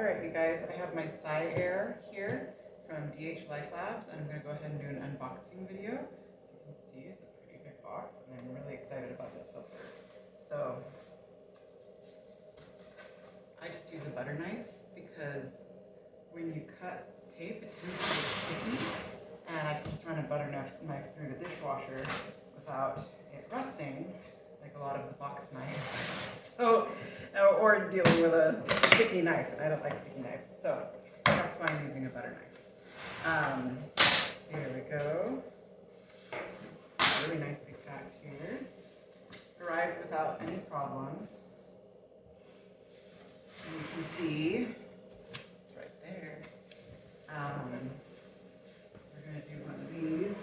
Alright, you guys, I have my Sciaire here from DH Life Labs, and I'm going to go ahead and do an unboxing video. So you can see it's a pretty big box, and I'm really excited about this filter. So, I just use a butter knife because when you cut tape, it tends to get sticky, and I can just run a butter knife through the dishwasher without it rusting, like a lot of the box knives. So, or dealing with a sticky knife, and I don't like sticky knives, so that's why I'm using a butter knife. Here we go. Really nicely packed here. Arrived without any problems. And you can see it's right there. We're going to do one of these.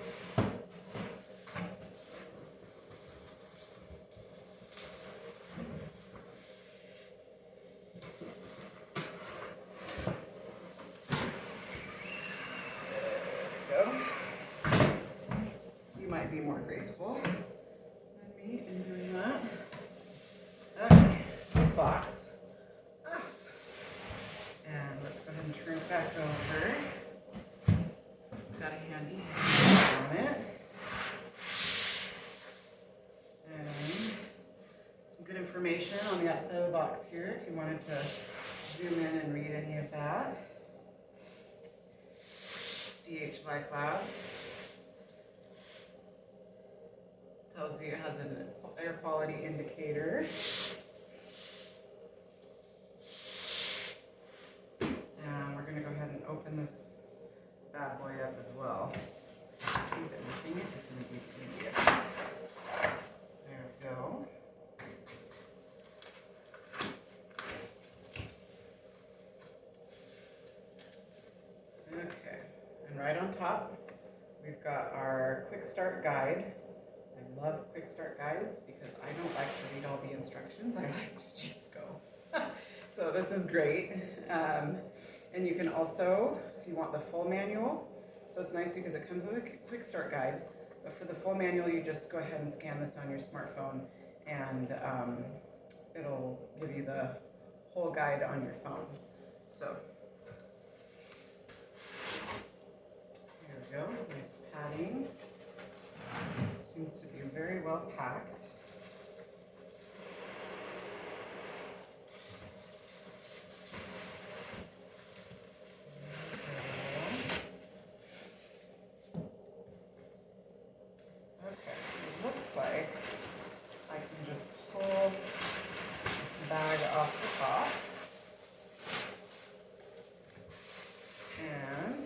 Might be more graceful than me in doing that. Okay, box off. And let's go ahead and turn it back over. It's got a handy on it. And some good information on the outside of the box here if you wanted to zoom in and read any of that. DH Life Labs. Tells you it has an air quality indicator. And we're going to go ahead and open this bad boy up as well. I think that lifting it is going to be the easiest. There we go. Okay, and right on top, we've got our quick start guide. I love quick start guides because I don't like to read all the instructions. I like to just go. So this is great. And you can also, if you want the full manual, so it's nice because it comes with a quick start guide. But for the full manual, you just go ahead and scan this on your smartphone, and it'll give you the whole guide on your phone. So here we go. Nice padding. Seems to be very well packed. Okay, it looks like I can just pull this bag off the top. And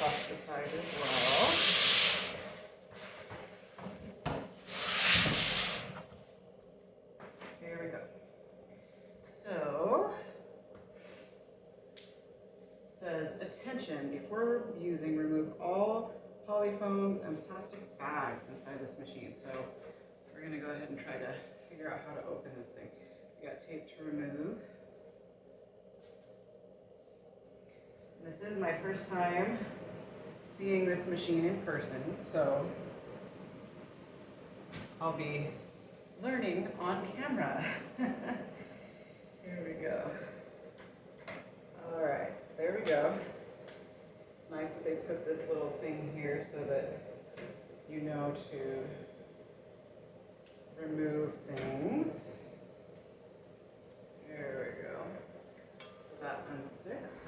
off the side as well. Here we go. So, it says, attention, before using, remove all polyfoams and plastic bags inside this machine. So, we're going to go ahead and try to figure out how to open this thing. We got tape to remove. This is my first time seeing this machine in person, so I'll be learning on camera. Here we go. All right, so there we go. It's nice that they put this little thing here so that you know to remove things. There we go. So that unsticks.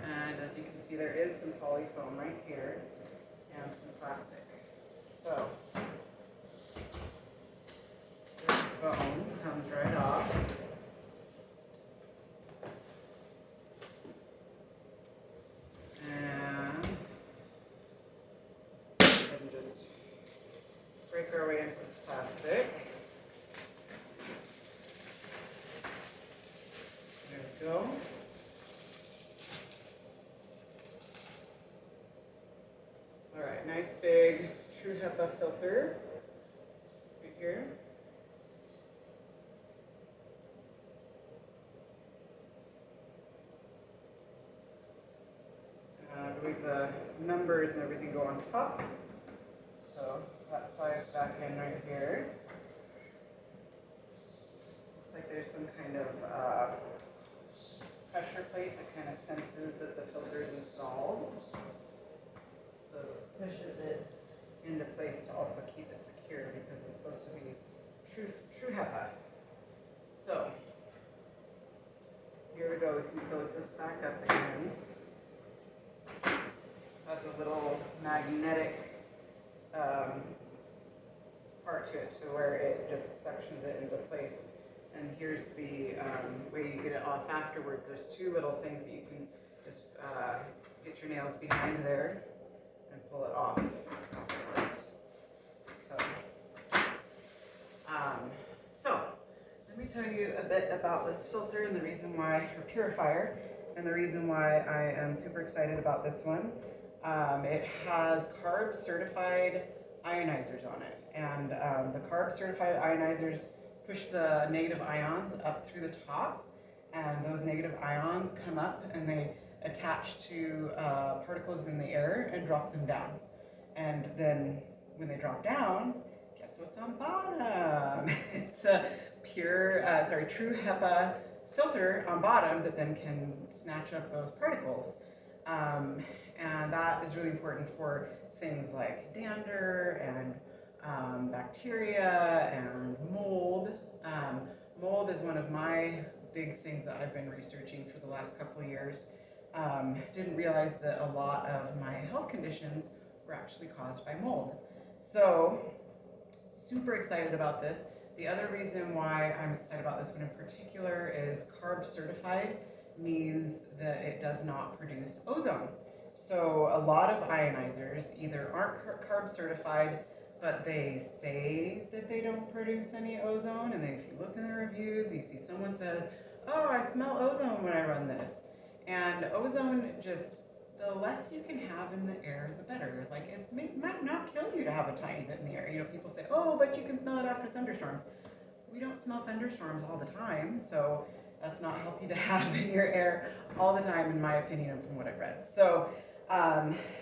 And as you can see, there is some polyfoam right here and some plastic. So this foam comes right off. And we can just break our way into this plastic. There we go. Nice big true HEPA filter right here. the numbers and everything go on top. So that slides back in right here. Looks like there's some kind of pressure plate that kind of senses that the filter is installed. So it pushes it into place to also keep it secure because it's supposed to be true HEPA. So here we go, we can close this back up again. Has a little magnetic part to it, to where it just suctions it into place. And here's the way you get it off afterwards. There's two little things that you can just get your nails behind there and pull it off afterwards. So let me tell you a bit about this filter and the reason why, or purifier, and the reason why I am super excited about this one. It has CARB certified ionizers on it, and the CARB certified ionizers push the negative ions up through the top, and those negative ions come up and they attach to particles in the air and drop them down. And then when they drop down, guess what's on bottom? It's a true HEPA filter on bottom that then can snatch up those particles. And that is really important for things like dander and bacteria and mold. Mold is one of my big things that I've been researching for the last couple of years. Didn't realize that a lot of my health conditions were actually caused by mold. So, super excited about this. The other reason why I'm excited about this one in particular is CARB certified means that it does not produce ozone. So a lot of ionizers either aren't CARB certified, but they say that they don't produce any ozone, and then if you look in the reviews, you see someone says, oh, I smell ozone when I run this. And ozone, just the less you can have in the air, the better. Like, it might not kill you to have a tiny bit in the air. You know, people say, oh, but you can smell it after thunderstorms. We don't smell thunderstorms all the time, so that's not healthy to have in your air all the time, in my opinion, and from what I've read. So,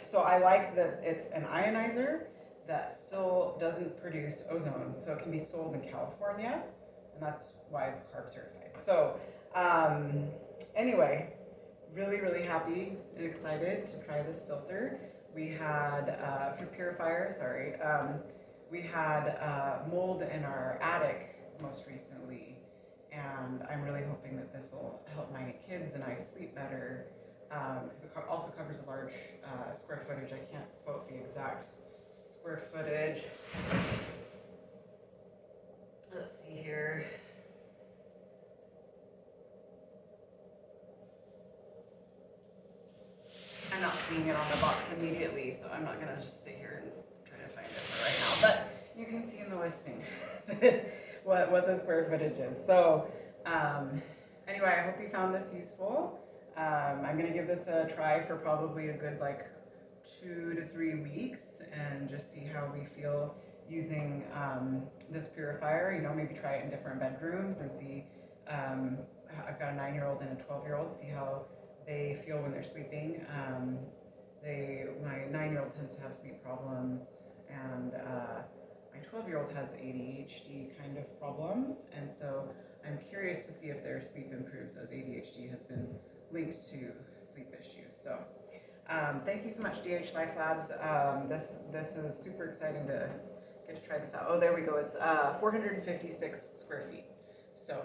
so I like that it's an ionizer that still doesn't produce ozone, so it can be sold in California, and that's why it's CARB certified. So, anyway, really happy and excited to try this filter. We had, for purifier, sorry, we had mold in our attic most recently, and I'm really hoping that this will help my kids and I sleep better, because it also covers a large square footage. I can't quote the exact square footage. Let's see here. I'm not seeing it on the box immediately, so I'm not gonna just sit here and try to find it for right now, but you can see in the listing what the square footage is. So anyway, I hope you found this useful. I'm gonna give this a try for probably a good like 2 to 3 weeks and just see how we feel using this purifier. You know, maybe try it in different bedrooms and see. I've got a 9-year-old and a 12-year-old, see how they feel when they're sleeping. My 9-year-old tends to have sleep problems, and my 12-year-old has ADHD kind of problems, and so I'm curious to see if their sleep improves, as ADHD has been linked to sleep issues. So thank you so much, DH Life Labs. This is super exciting to get to try this out. Oh, there we go. It's 456 square feet. So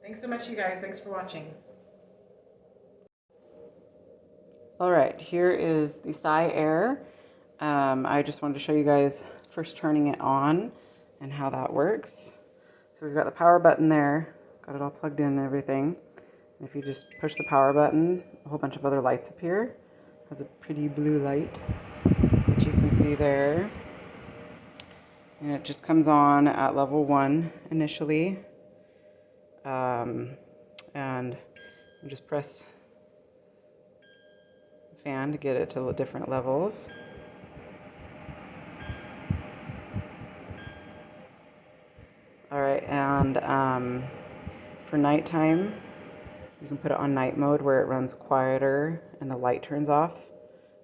thanks so much, you guys. Thanks for watching. All right, here is the Sciaire. I just wanted to show you guys first turning it on and how that works. So we've got the power button there, got it all plugged in and everything. And if you just push the power button, a whole bunch of other lights appear. It has a pretty blue light that you can see there. And it just comes on at level 1 initially. And you just press fan to get it to different levels. All right, and for nighttime, you can put it on night mode where it runs quieter and the light turns off,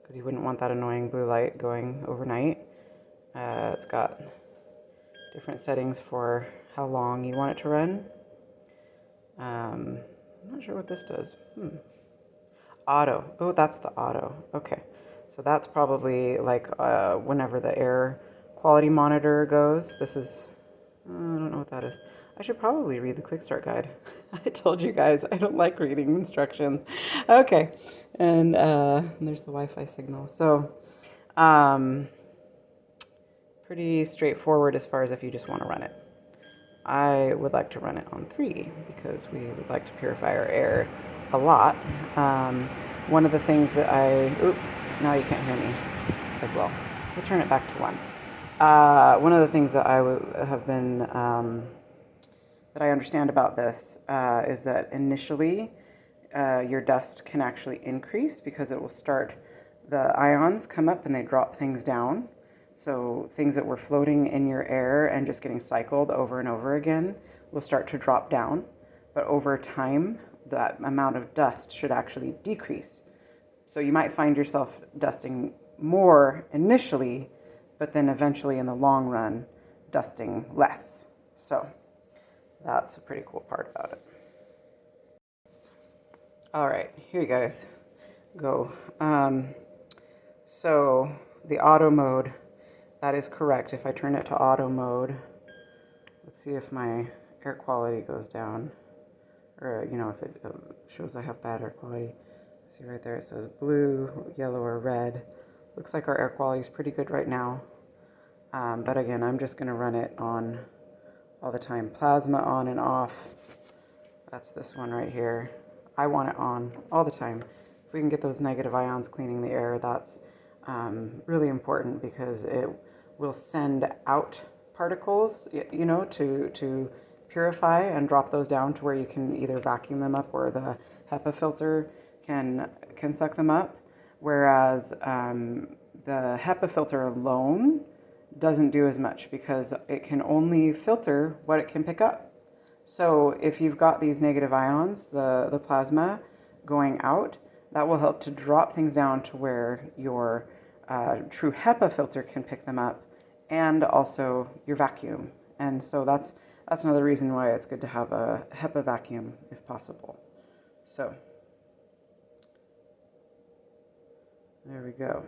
because you wouldn't want that annoying blue light going overnight. It's got different settings for how long you want it to run. I'm not sure what this does. Auto. Oh, that's the auto. Okay. So that's probably like whenever the air quality monitor goes. This is, I don't know what that is. I should probably read the quick start guide. I told you guys I don't like reading instructions. Okay. And there's the Wi-Fi signal. So pretty straightforward as far as if you just want to run it. I would like to run it on 3 because we would like to purify our air a lot. One of the things that now you can't hear me as well. We'll turn it back to 1. One of the things that I have been, that I understand about this is that initially your dust can actually increase because it will start, the ions come up and they drop things down. So things that were floating in your air and just getting cycled over and over again will start to drop down. But over time, that amount of dust should actually decrease. So you might find yourself dusting more initially, but then eventually in the long run, dusting less. So that's a pretty cool part about it. All right, here you guys go. So the auto mode, that is correct. If I turn it to auto mode, let's see if my air quality goes down, or if it shows I have bad air quality. See right there, it says blue, yellow, or red. Looks like our air quality is pretty good right now. But again, I'm just gonna run it on all the time. Plasma on and off. That's this one right here. I want it on all the time. If we can get those negative ions cleaning the air, that's really important because it will send out particles, to purify and drop those down to where you can either vacuum them up or the HEPA filter can suck them up. Whereas the HEPA filter alone doesn't do as much because it can only filter what it can pick up. So if you've got these negative ions, the plasma going out, that will help to drop things down to where your true HEPA filter can pick them up, and also your vacuum. And so that's another reason why it's good to have a HEPA vacuum if possible. So there we go.